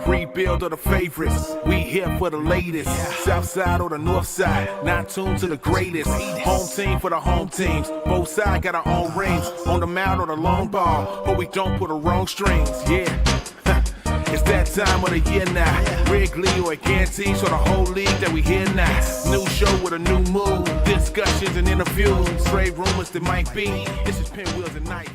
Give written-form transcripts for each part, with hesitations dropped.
rebuild or the favorites. We here for the latest. South side or the north side, not tuned to the greatest. Home team for the home teams. Both sides got our own rings. On the mound or the long ball, but we don't put the wrong strings. Yeah. It's that time of the year now. Wrigley or Gantes or the whole league that we hear now. New show with a new mood. Discussions and interviews. Trade rumors that might be. This is Pinwheels and Knife.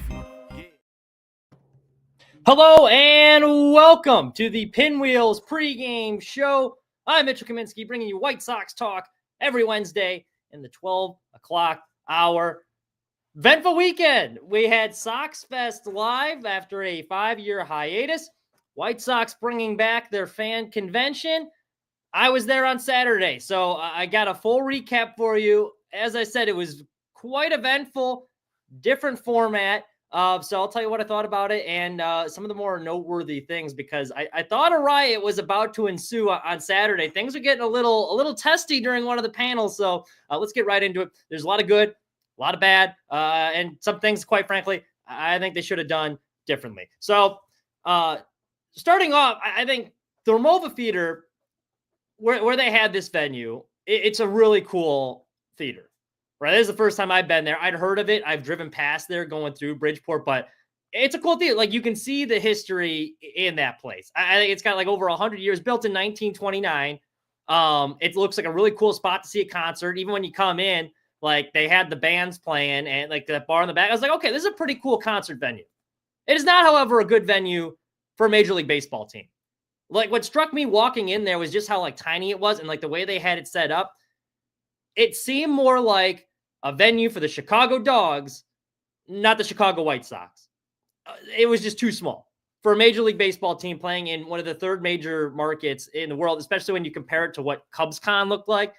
Hello and welcome to the Pinwheels pregame show. I'm Mitchell Kaminski, bringing you White Sox talk every Wednesday in the 12 o'clock hour. Eventful weekend. We had SoxFest live after a 5-year hiatus. White Sox bringing back their fan convention. I was there on Saturday, so I got a full recap for you. As I said, it was quite eventful, different format. So I'll tell you what I thought about it and some of the more noteworthy things, because I thought a riot was about to ensue on Saturday. Things are getting a little testy during one of the panels. So let's get right into it. There's a lot of good, a lot of bad, and some things, quite frankly, I think they should have done differently. So starting off, I think the Romova Theater, where they had this venue, it's a really cool theater. Right, this is the first time I've been there. I'd heard of it. I've driven past there going through Bridgeport, but it's a cool theater. Like, you can see the history in that place. I think it's got like over 100 years, built in 1929. It looks like a really cool spot to see a concert. Even when you come in, like, they had the bands playing and like that bar in the back. I was like, okay, this is a pretty cool concert venue. It is not, however, a good venue for a Major League Baseball team. Like, what struck me walking in there was just how like tiny it was and like the way they had it set up. It seemed more like a venue for the Chicago Dogs, not the Chicago White Sox. It was just too small for a Major League Baseball team playing in one of the third major markets in the world, especially when you compare it to what CubsCon looked like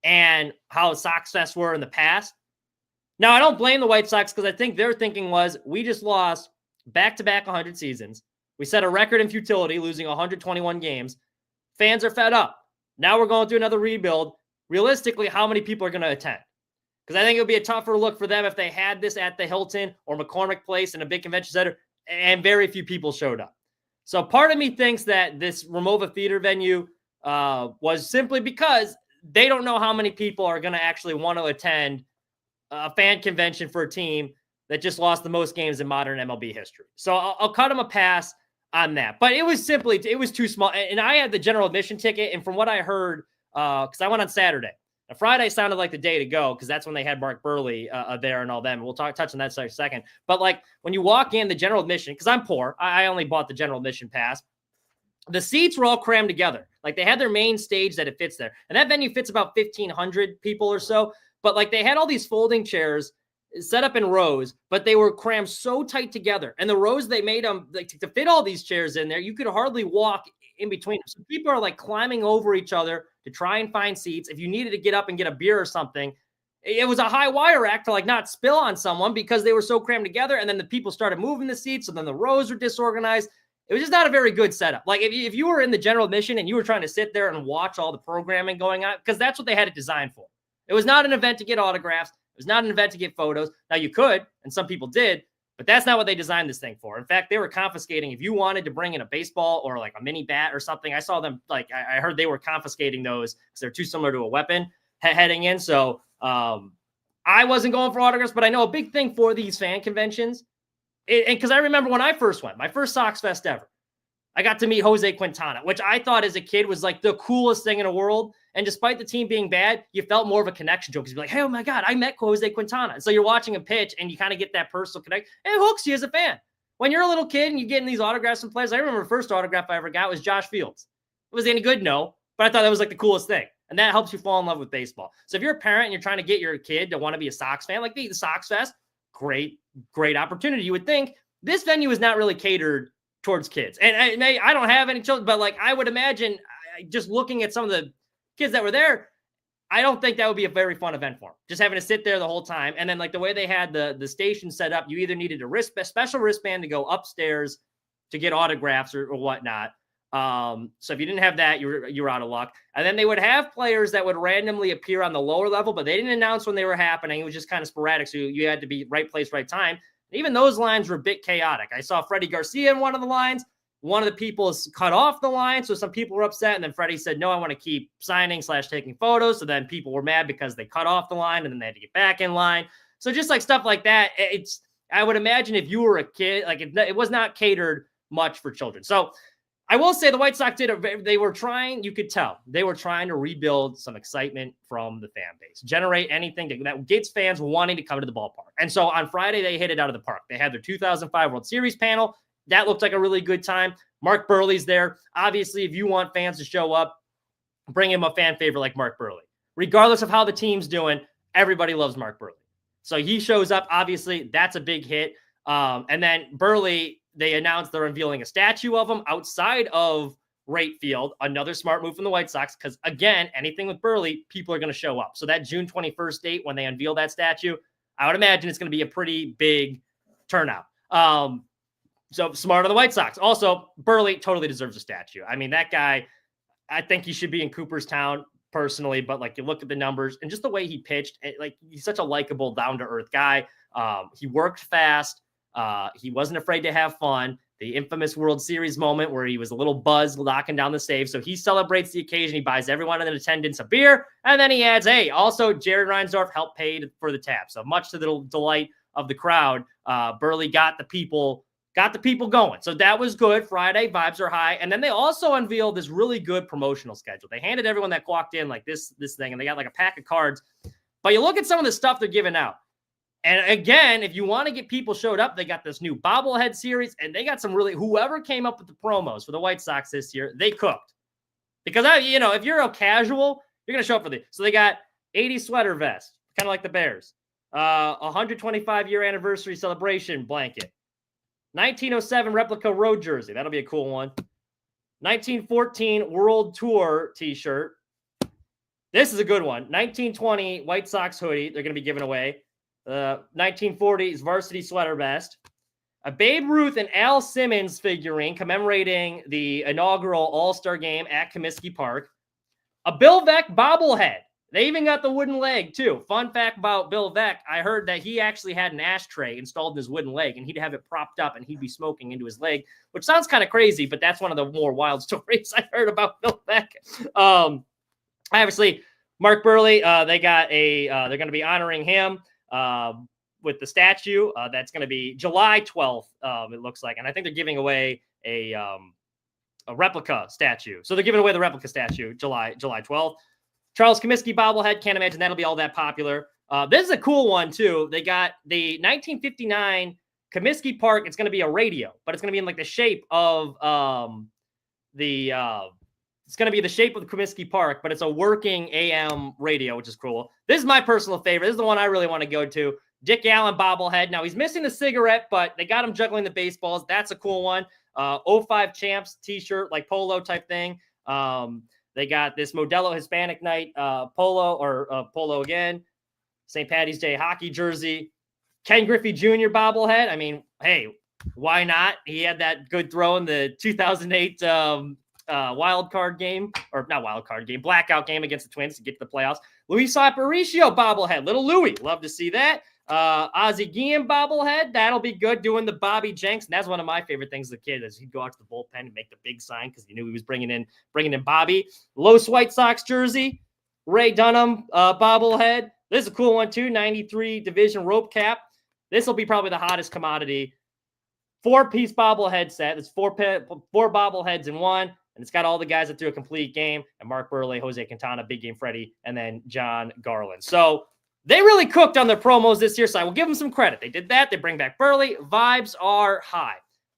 and how SoxFest were in the past. Now, I don't blame the White Sox, because I think their thinking was, we just lost back-to-back 100 seasons. We set a record in futility, losing 121 games. Fans are fed up. Now we're going through another rebuild. Realistically, how many people are going to attend? Because I think it would be a tougher look for them if they had this at the Hilton or McCormick Place in a big convention center, and very few people showed up. So part of me thinks that this Romova Theater venue was simply because they don't know how many people are going to actually want to attend a fan convention for a team that just lost the most games in modern MLB history. So I'll cut them a pass on that. But it was too small. And I had the general admission ticket, and from what I heard, because I went on Saturday. Now, Friday sounded like the day to go, because that's when they had Mark Burley there and all them. We'll touch on that in a second. But like, when you walk in, the general admission, because I'm poor, I only bought the general admission pass. The seats were all crammed together. Like, they had their main stage that it fits there. And that venue fits about 1,500 people or so. But like, they had all these folding chairs set up in rows, but they were crammed so tight together. And the rows they made them like to fit all these chairs in there, you could hardly walk in between them. So people are like climbing over each other to try and find seats. If you needed to get up and get a beer or something, it was a high wire act to like not spill on someone, because they were so crammed together. And then the people started moving the seats, so then the rows were disorganized. It was just not a very good setup. Like, if you were in the general admission and you were trying to sit there and watch all the programming going on, because that's what they had it designed for. It was not an event to get autographs. It was not an event to get photos. Now, you could, and some people did, but that's not what they designed this thing for. In fact, they were confiscating, if you wanted to bring in a baseball or like a mini bat or something. I saw them, like, I heard they were confiscating those because they're too similar to a weapon heading in. So I wasn't going for autographs, but I know a big thing for these fan conventions, and because I remember when I first went, my first SoxFest ever, I got to meet Jose Quintana, which I thought as a kid was like the coolest thing in the world. And despite the team being bad, you felt more of a connection to it, because you'd be like, hey, oh my God, I met Jose Quintana. And so you're watching a pitch and you kind of get that personal connect. And it hooks you as a fan. When you're a little kid and you're getting these autographs from players, I remember the first autograph I ever got was Josh Fields. Was he any good? No. But I thought that was like the coolest thing. And that helps you fall in love with baseball. So if you're a parent and you're trying to get your kid to want to be a Sox fan, like the SoxFest, great opportunity. You would think this venue is not really catered towards kids. And I don't have any children, but like, I would imagine, just looking at some of the kids that were there, I don't think that would be a very fun event for them. Just having to sit there the whole time. And then like the way they had the station set up, you either needed a special wristband to go upstairs to get autographs or whatnot. So if you didn't have that, you were out of luck. And then they would have players that would randomly appear on the lower level, but they didn't announce when they were happening. It was just kind of sporadic. So you had to be right place, right time. Even those lines were a bit chaotic. I saw Freddie Garcia in one of the lines. one of the people is cut off the line. So some people were upset. And then Freddie said, no, I want to keep signing / taking photos. So then people were mad because they cut off the line and then they had to get back in line. So just like stuff like that, I would imagine if you were a kid, like it was not catered much for children. So I will say the White Sox they were trying, you could tell, they were trying to rebuild some excitement from the fan base, generate anything that gets fans wanting to come to the ballpark. And so on Friday, they hit it out of the park. They had their 2005 World Series panel. That looked like a really good time. Mark Burley's there. Obviously, if you want fans to show up, bring him a fan favorite like Mark Burley. Regardless of how the team's doing, everybody loves Mark Burley. So he shows up. Obviously, that's a big hit. And then Burley, they announced they're unveiling a statue of him outside of Wright Field. Another smart move from the White Sox because, again, anything with Burley, people are going to show up. So that June 21st date when they unveil that statue, I would imagine it's going to be a pretty big turnout. So smart on the White Sox. Also, Burley totally deserves a statue. I mean, that guy, I think he should be in Cooperstown personally, but like you look at the numbers and just the way he pitched, like he's such a likable, down-to-earth guy. He worked fast. He wasn't afraid to have fun. The infamous World Series moment where he was a little buzzed knocking down the save. So he celebrates the occasion. He buys everyone in attendance a beer. And then he adds, hey, also Jared Reinsdorf helped pay for the tab. So much to the delight of the crowd, Burley got the people going. So that was good. Friday, vibes are high. And then they also unveiled this really good promotional schedule. They handed everyone that clocked in like this thing, and they got like a pack of cards. But you look at some of the stuff they're giving out. And again, if you want to get people showed up, they got this new bobblehead series, and they got some really, whoever came up with the promos for the White Sox this year, they cooked. Because, if you're a casual, you're going to show up for so they got 80 sweater vest, kind of like the Bears, 125-year anniversary celebration blanket, 1907 replica road jersey. That'll be a cool one. 1914 World Tour t-shirt. This is a good one. 1920 White Sox hoodie they're going to be giving away. 1940s varsity sweater vest. A Babe Ruth and Al Simmons figurine commemorating the inaugural All-Star game at Kaminski Park. A Bill Veeck bobblehead. They even got the wooden leg, too. Fun fact about Bill Veeck, I heard that he actually had an ashtray installed in his wooden leg, and he'd have it propped up, and he'd be smoking into his leg, which sounds kind of crazy, but that's one of the more wild stories I heard about Bill Veeck. Obviously, Mark Burley, they're going to be honoring him with the statue. That's going to be July 12th, it looks like, and I think they're giving away a replica statue. So they're giving away the replica statue July 12th. Charles Kaminski bobblehead. Can't imagine that'll be all that popular. This is a cool one, too. They got the 1959 Kaminski Park. It's going to be a radio, but it's going to be in like the shape of it's going to be the shape of the Kaminski Park, but it's a working AM radio, which is cool. This is my personal favorite. This is the one I really want to go to. Dick Allen bobblehead. Now, he's missing the cigarette, but they got him juggling the baseballs. That's a cool one. 05 Champs t-shirt, like polo type thing. They got this Modelo Hispanic Night polo again. St. Patty's Day hockey jersey. Ken Griffey Jr. bobblehead. I mean, hey, why not? He had that good throw in the 2008 blackout game against the Twins to get to the playoffs. Luis Aparicio bobblehead. Little Louie. Love to see that. Ozzie Guillen bobblehead. That'll be good, doing the Bobby Jenks. And that's one of my favorite things as a kid, is he'd go out to the bullpen and make the big sign because he knew he was bringing in Bobby. Los White Sox jersey. Ray Dunham bobblehead. This is a cool one too. 93 division rope cap. This will be probably the hottest commodity. 4-piece bobblehead set. It's four bobbleheads in one. And it's got all the guys that threw a complete game. And Mark Burley, Jose Quintana, Big Game Freddy, and then John Garland. So they really cooked on their promos this year, so I will give them some credit. They did that. They bring back Burley. Vibes are high.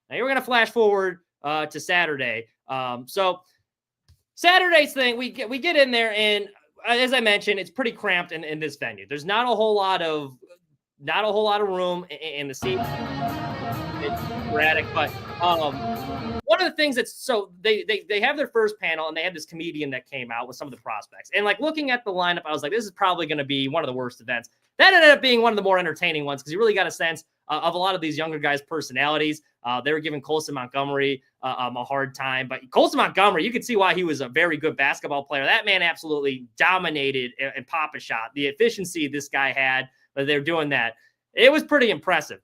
Now, we're going to flash forward to Saturday. So Saturday's thing, we get in there, and as I mentioned, it's pretty cramped in this venue. There's not a whole lot of room in the seats. It's sporadic, but one of the things they have their first panel, and they had this comedian that came out with some of the prospects. And like looking at the lineup, I was like, this is probably going to be one of the worst events. That ended up being one of the more entertaining ones because you really got a sense of a lot of these younger guys' personalities. They were giving Colson Montgomery a hard time, but Colson Montgomery, you could see why he was a very good basketball player. That man absolutely dominated and pop a shot. The efficiency this guy had, they're doing that. It was pretty impressive.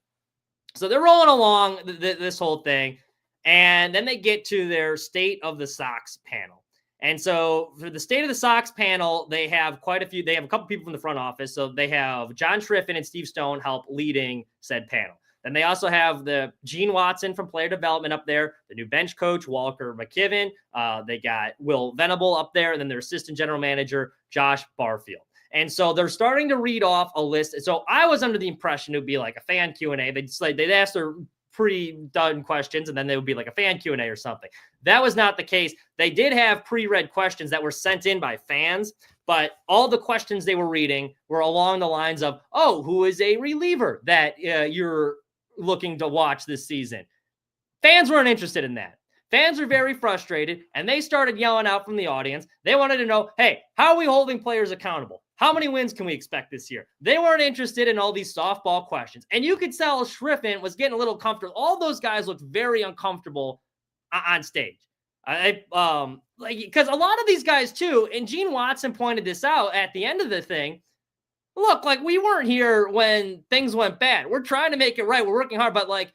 So they're rolling along this whole thing. And then they get to their State of the Sox panel. And so for the State of the Sox panel, they have they have a couple people from the front office. So they have John Triffin and Steve Stone help leading said panel. Then they also have the Gene Watson from player development up there, the new bench coach, Walker McKibben. They got Will Venable up there, and then their assistant general manager, Josh Barfield. And so they're starting to read off a list. So I was under the impression it would be like a fan Q&A. They'd ask their pre-done questions, and then they would be like a fan Q&A or something. That was not the case. They did have pre-read questions that were sent in by fans, but all the questions they were reading were along the lines of, oh, who is a reliever that you're looking to watch this season? Fans weren't interested in that. Fans were very frustrated, and they started yelling out from the audience. They wanted to know, hey, how are we holding players accountable? How many wins can we expect this year? They weren't interested in all these softball questions. And you could tell Triffin was getting a little comfortable. All those guys looked very uncomfortable on stage. Because a lot of these guys too, and Gene Watson pointed this out at the end of the thing. Look, like, we weren't here when things went bad. We're trying to make it right. We're working hard, but like,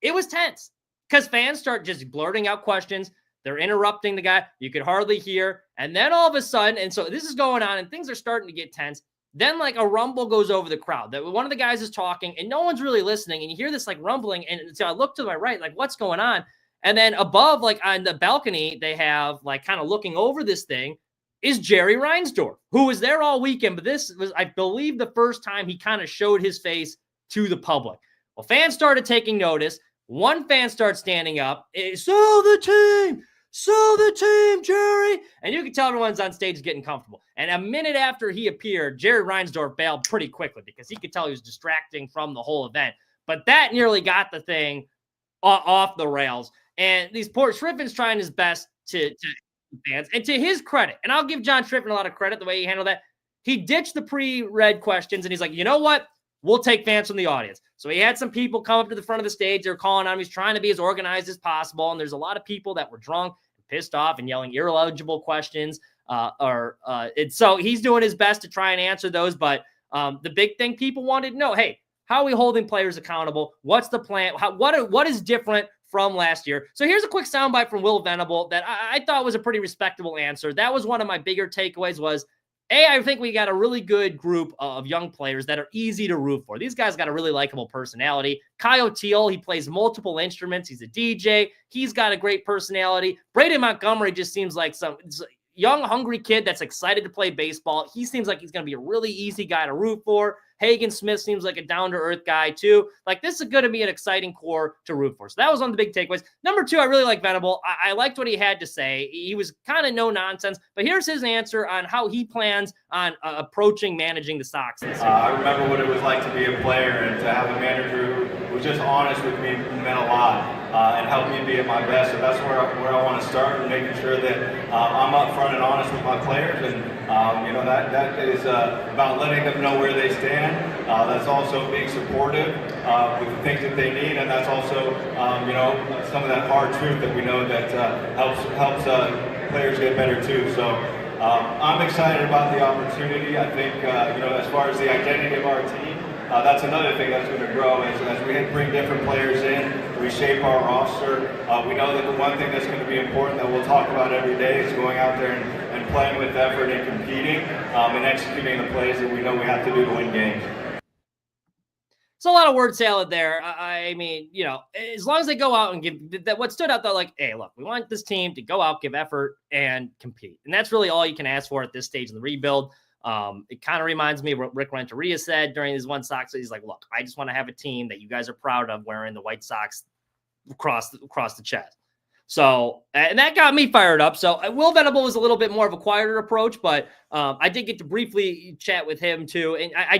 it was tense because fans start just blurting out questions. They're interrupting the guy. You could hardly hear. And then all of a sudden, and so this is going on and things are starting to get tense. Then like a rumble goes over the crowd that one of the guys is talking and no one's really listening. And you hear this like rumbling. And so I look to my right, like, what's going on? And then above, like on the balcony, they have like kind of looking over this thing is Jerry Reinsdorf, who was there all weekend. But this was, I believe, the first time he kind of showed his face to the public. Well, fans started taking notice. One fan starts standing up. Sell the team, Jerry. And you can tell everyone's on stage is getting comfortable. And a minute after he appeared, Jerry Reinsdorf bailed pretty quickly because he could tell he was distracting from the whole event. But that nearly got the thing off the rails. And these poor Triffin's trying his best to fans. And to his credit, and I'll give John Triffin a lot of credit the way he handled that, he ditched the pre-read questions and he's like, you know what? We'll take fans from the audience. So he had some people come up to the front of the stage. They're calling on him. He's trying to be as organized as possible. And there's a lot of people that were drunk and pissed off and yelling irreligible questions. So he's doing his best to try and answer those. But the big thing people wanted to know, hey, how are we holding players accountable? What's the plan? What is different from last year? So here's a quick soundbite from Will Venable that I thought was a pretty respectable answer. That was one of my bigger takeaways was, I think we got a really good group of young players that are easy to root for. These guys got a really likable personality. Kyle Teal, he plays multiple instruments. He's a DJ. He's got a great personality. Braden Montgomery just seems like some young, hungry kid that's excited to play baseball. He seems like he's going to be a really easy guy to root for. Hagen Smith seems like a down-to-earth guy, too. Like, this is going to be an exciting core to root for. So that was one of the big takeaways. Number two, I really like Venable. I liked what he had to say. He was kind of no nonsense, but here's his answer on how he plans on approaching managing the Sox this year. I remember what it was like to be a player and to have a manager who was just honest with me meant a lot and helped me be at my best. So that's where I want to start, and making sure that I'm upfront and honest with my players. And that is about letting them know where they stand. That's also being supportive with the things that they need, and that's also some of that hard truth that we know that helps players get better too. So I'm excited about the opportunity. I think as far as the identity of our team, that's another thing that's going to grow as we bring different players in, we shape our roster. We know that the one thing that's going to be important that we'll talk about every day is going out there and playing with effort and competing and executing the plays that we know we have to do to win games. It's a lot of word salad there. I mean, as long as they go out and give that, what stood out though, like, hey, look, we want this team to go out, give effort, and compete. And that's really all you can ask for at this stage in the rebuild. It kind of reminds me of what Rick Renteria said during his One Sox. He's like, look, I just want to have a team that you guys are proud of wearing the White Sox across the chest. So, and that got me fired up. So Will Venable was a little bit more of a quieter approach, but I did get to briefly chat with him too. And I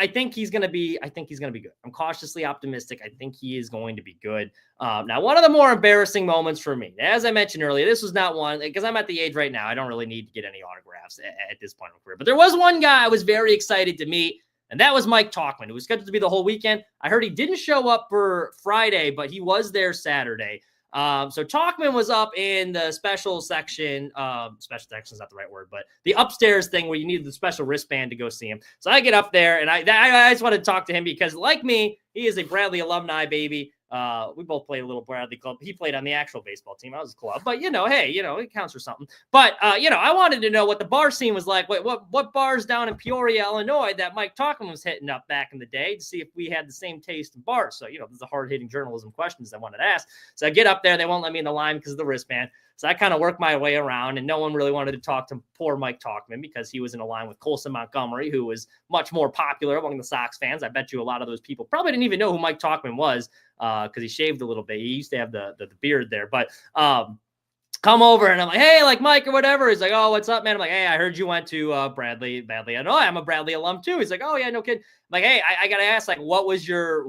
think he's going to be good. I'm cautiously optimistic. I think he is going to be good. Now, one of the more embarrassing moments for me, as I mentioned earlier, this was not one, because I'm at the age right now, I don't really need to get any autographs at this point in my career. But there was one guy I was very excited to meet, and that was Mike Tauchman, who was scheduled to be the whole weekend. I heard he didn't show up for Friday, but he was there Saturday. So Tauchman was up in the special section. Special section is not the right word, but the upstairs thing where you need the special wristband to go see him. So I get up there and I just want to talk to him because, like me, he is a Bradley alumni, baby. We both played a little Bradley club. He played on the actual baseball team. I was a club, but hey, it counts for something. But I wanted to know what the bar scene was like. What bars down in Peoria, Illinois, that Mike Talkman was hitting up back in the day, to see if we had the same taste in bars. So this is the hard hitting journalism questions I wanted to ask. So I get up there, they won't let me in the line because of the wristband. So I kind of worked my way around, and no one really wanted to talk to poor Mike Talkman because he was in a line with Colson Montgomery, who was much more popular among the Sox fans. I bet you a lot of those people probably didn't even know who Mike Talkman was because he shaved a little bit. He used to have the beard there. But come over, and I'm like, hey, like Mike or whatever. He's like, oh, what's up, man? I'm like, hey, I heard you went to Bradley. I know I'm a Bradley alum too. He's like, oh yeah, no kid. I'm like, hey, I gotta ask, like, what was your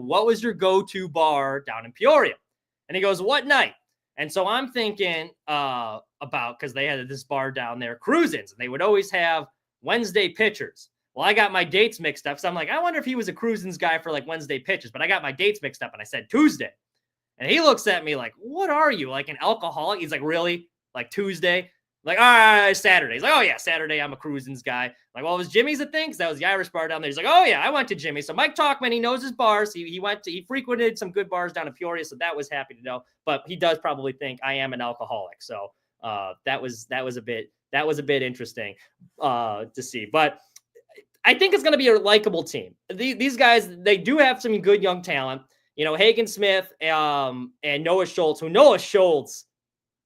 go-to bar down in Peoria? And he goes, what night? And so I'm thinking about, because they had this bar down there, Cruisins, and they would always have Wednesday pitchers. Well, I got my dates mixed up. So I'm like, I wonder if he was a Cruisins guy for like Wednesday pitches, but I got my dates mixed up and I said Tuesday. And he looks at me like, what are you, like an alcoholic? He's like, really? Like Tuesday? I'm like, all right, Saturday. He's like, oh yeah, Saturday, I'm a Cruisins guy. I'm like, well, was Jimmy's a thing? Because that was the Irish bar down there. He's like, oh yeah, I went to Jimmy. So Mike Talkman, he knows his bars. He frequented some good bars down in Peoria. So that was happy to know. But he does probably think I am an alcoholic. So that was a bit interesting to see. But I think it's going to be a likable team. These guys, they do have some good young talent. Hagen Smith and Noah Schultz. Noah Schultz,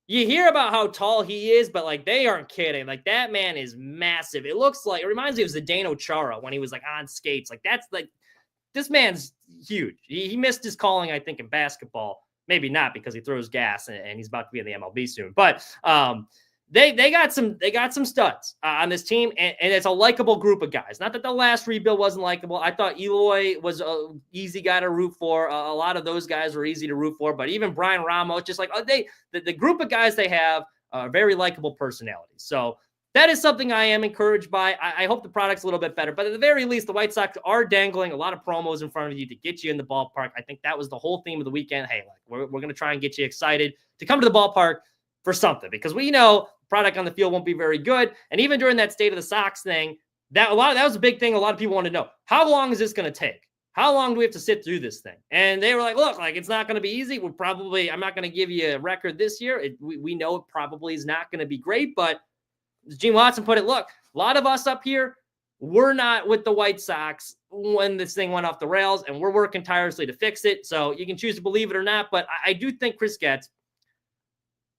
you hear about how tall he is, but like they aren't kidding. Like that man is massive. It reminds me of Zdeno Chara when he was like on skates. Like that's like, this man's huge. He missed his calling, I think, in basketball. Maybe not because he throws gas and he's about to be in the MLB soon. But they got some studs on this team, and it's a likable group of guys. Not that the last rebuild wasn't likable. I thought Eloy was an easy guy to root for. A lot of those guys were easy to root for, but even Brian Ramos, just like the group of guys they have are very likable personalities. So that is something I am encouraged by. I hope the product's a little bit better, but at the very least, the White Sox are dangling a lot of promos in front of you to get you in the ballpark. I think that was the whole theme of the weekend. Hey, like we're going to try and get you excited to come to the ballpark for something, because we know product on the field won't be very good. And even during that State of the Sox thing, that was a big thing. A lot of people want to know, how long is this going to take? How long do we have to sit through this thing? And they were like, look, like it's not going to be easy. I'm not going to give you a record this year. We know it probably is not going to be great, but as Gene Watson put it, look, a lot of us up here, we're not with the White Sox when this thing went off the rails, and we're working tirelessly to fix it. So you can choose to believe it or not, but I do think Chris Getz,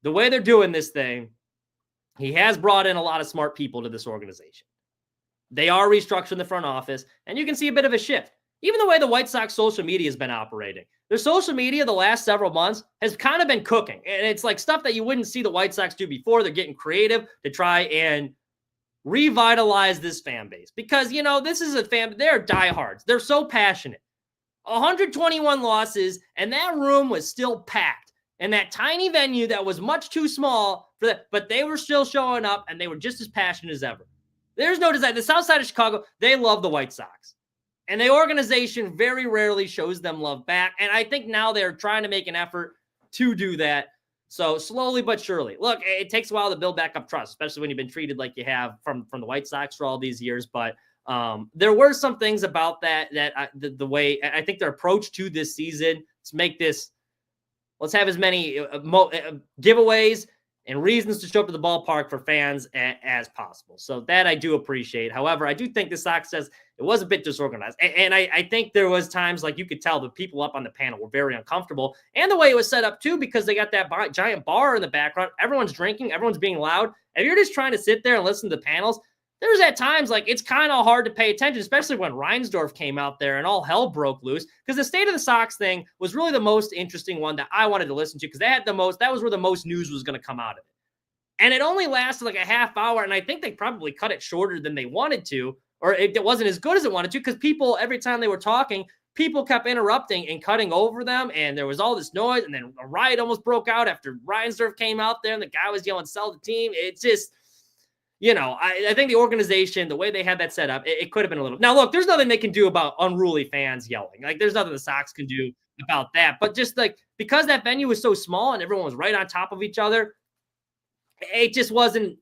the way they're doing this thing, he has brought in a lot of smart people to this organization. They are restructuring the front office, and you can see a bit of a shift. Even the way the White Sox social media has been operating. Their social media the last several months has kind of been cooking. And it's like stuff that you wouldn't see the White Sox do before. They're getting creative to try and revitalize this fan base. Because, this is a fan, they're diehards. They're so passionate. 121 losses, and that room was still packed. And that tiny venue that was much too small for that, but they were still showing up, and they were just as passionate as ever. There's no design. The South Side of Chicago, they love the White Sox. And the organization very rarely shows them love back. And I think now they're trying to make an effort to do that. So slowly but surely. Look, it takes a while to build back up trust, especially when you've been treated like you have from the White Sox for all these years. But there were some things about the way, I think their approach to this season, let's have as many giveaways and reasons to show up to the ballpark for fans as possible. So that I do appreciate. However, I do think the Sox says it was a bit disorganized. And I think there was times like you could tell the people up on the panel were very uncomfortable. And the way it was set up too, because they got that giant bar in the background. Everyone's drinking. Everyone's being loud. If you're just trying to sit there and listen to the panels, there's at times like it's kind of hard to pay attention, especially when Reinsdorf came out there and all hell broke loose. Because the State of the Sox thing was really the most interesting one that I wanted to listen to, because that was where the most news was going to come out of it. And it only lasted like a half hour, and I think they probably cut it shorter than they wanted to, or it wasn't as good as it wanted to, because people, every time they were talking, people kept interrupting and cutting over them, and there was all this noise, and then a riot almost broke out after Reinsdorf came out there, and the guy was yelling, "Sell the team." It's just, I think the organization, the way they had that set up, it could have been a little. Now, look, there's nothing they can do about unruly fans yelling. Like, there's nothing the Sox can do about that. But just like, because that venue was so small and everyone was right on top of each other, it just wasn't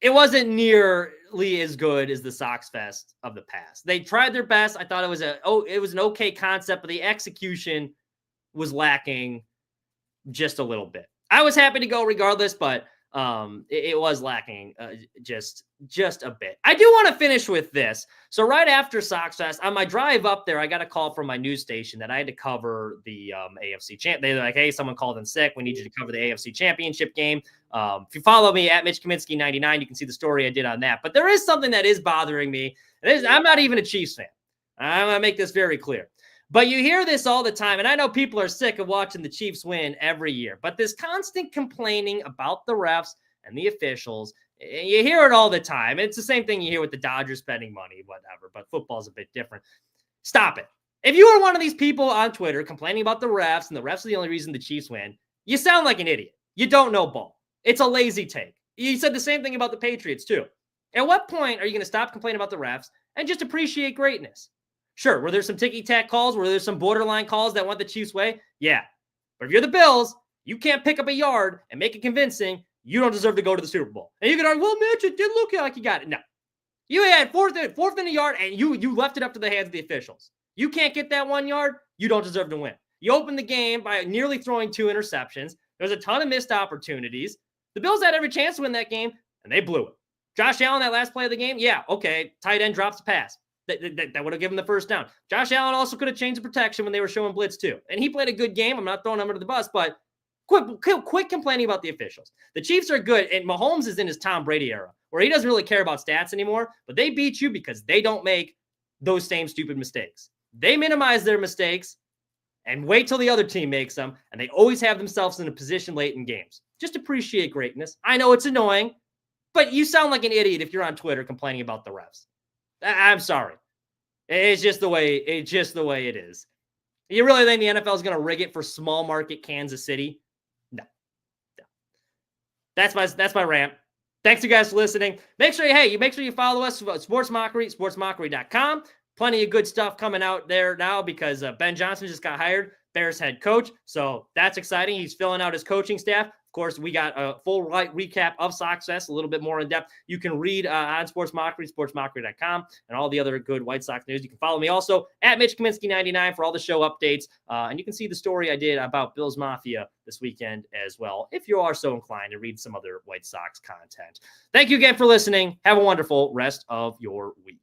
nearly as good as the SoxFest of the past. They tried their best. I thought it was an okay concept, but the execution was lacking just a little bit. I was happy to go regardless, but it was lacking just a bit. I do want to finish with this. So right after SoxFest, on my drive up there, I got a call from my news station that I had to cover the AFC champ. They're like, hey, someone called in sick. We need you to cover the AFC championship game. If you follow me at Mitch Kaminski 99, you can see the story I did on that. But there is something that is bothering me. I'm not even a Chiefs fan. I'm going to make this very clear. But you hear this all the time, and I know people are sick of watching the Chiefs win every year, but this constant complaining about the refs and the officials, you hear it all the time. It's the same thing you hear with the Dodgers spending money, whatever, but football's a bit different. Stop it. If you are one of these people on Twitter complaining about the refs and the refs are the only reason the Chiefs win, you sound like an idiot. You don't know ball. It's a lazy take. You said the same thing about the Patriots, too. At what point are you going to stop complaining about the refs and just appreciate greatness? Sure, were there some ticky-tack calls? Were there some borderline calls that went the Chiefs' way? Yeah. But if you're the Bills, you can't pick up a yard and make it convincing. You don't deserve to go to the Super Bowl. And you can argue, well, Mitch, it did look like you got it. No. You had fourth and a yard, and you left it up to the hands of the officials. You can't get that 1 yard. You don't deserve to win. You opened the game by nearly throwing 2 interceptions. There's a ton of missed opportunities. The Bills had every chance to win that game, and they blew it. Josh Allen, that last play of the game, yeah, okay, tight end drops the pass. That would have given the first down. Josh Allen also could have changed the protection when they were showing blitz too. And he played a good game. I'm not throwing him under the bus, but quit complaining about the officials. The Chiefs are good, and Mahomes is in his Tom Brady era where he doesn't really care about stats anymore, but they beat you because they don't make those same stupid mistakes. They minimize their mistakes and wait till the other team makes them, and they always have themselves in a position late in games. Just appreciate greatness. I know it's annoying, but you sound like an idiot if you're on Twitter complaining about the refs. I'm sorry. It's just the way it is. You really think the NFL is going to rig it for small market Kansas City? No. That's my rant. Thanks you guys for listening. Make sure you follow us at Sports Mockery, sportsmockery.com. Plenty of good stuff coming out there now because Ben Johnson just got hired, Bears head coach. So that's exciting. He's filling out his coaching staff. Of course, we got a full recap of SoxFest, a little bit more in depth. You can read on Sports Mockery, sportsmockery.com, and all the other good White Sox news. You can follow me also at Mitch Kaminski 99 for all the show updates. And you can see the story I did about Bills Mafia this weekend as well, if you are so inclined to read some other White Sox content. Thank you again for listening. Have a wonderful rest of your week.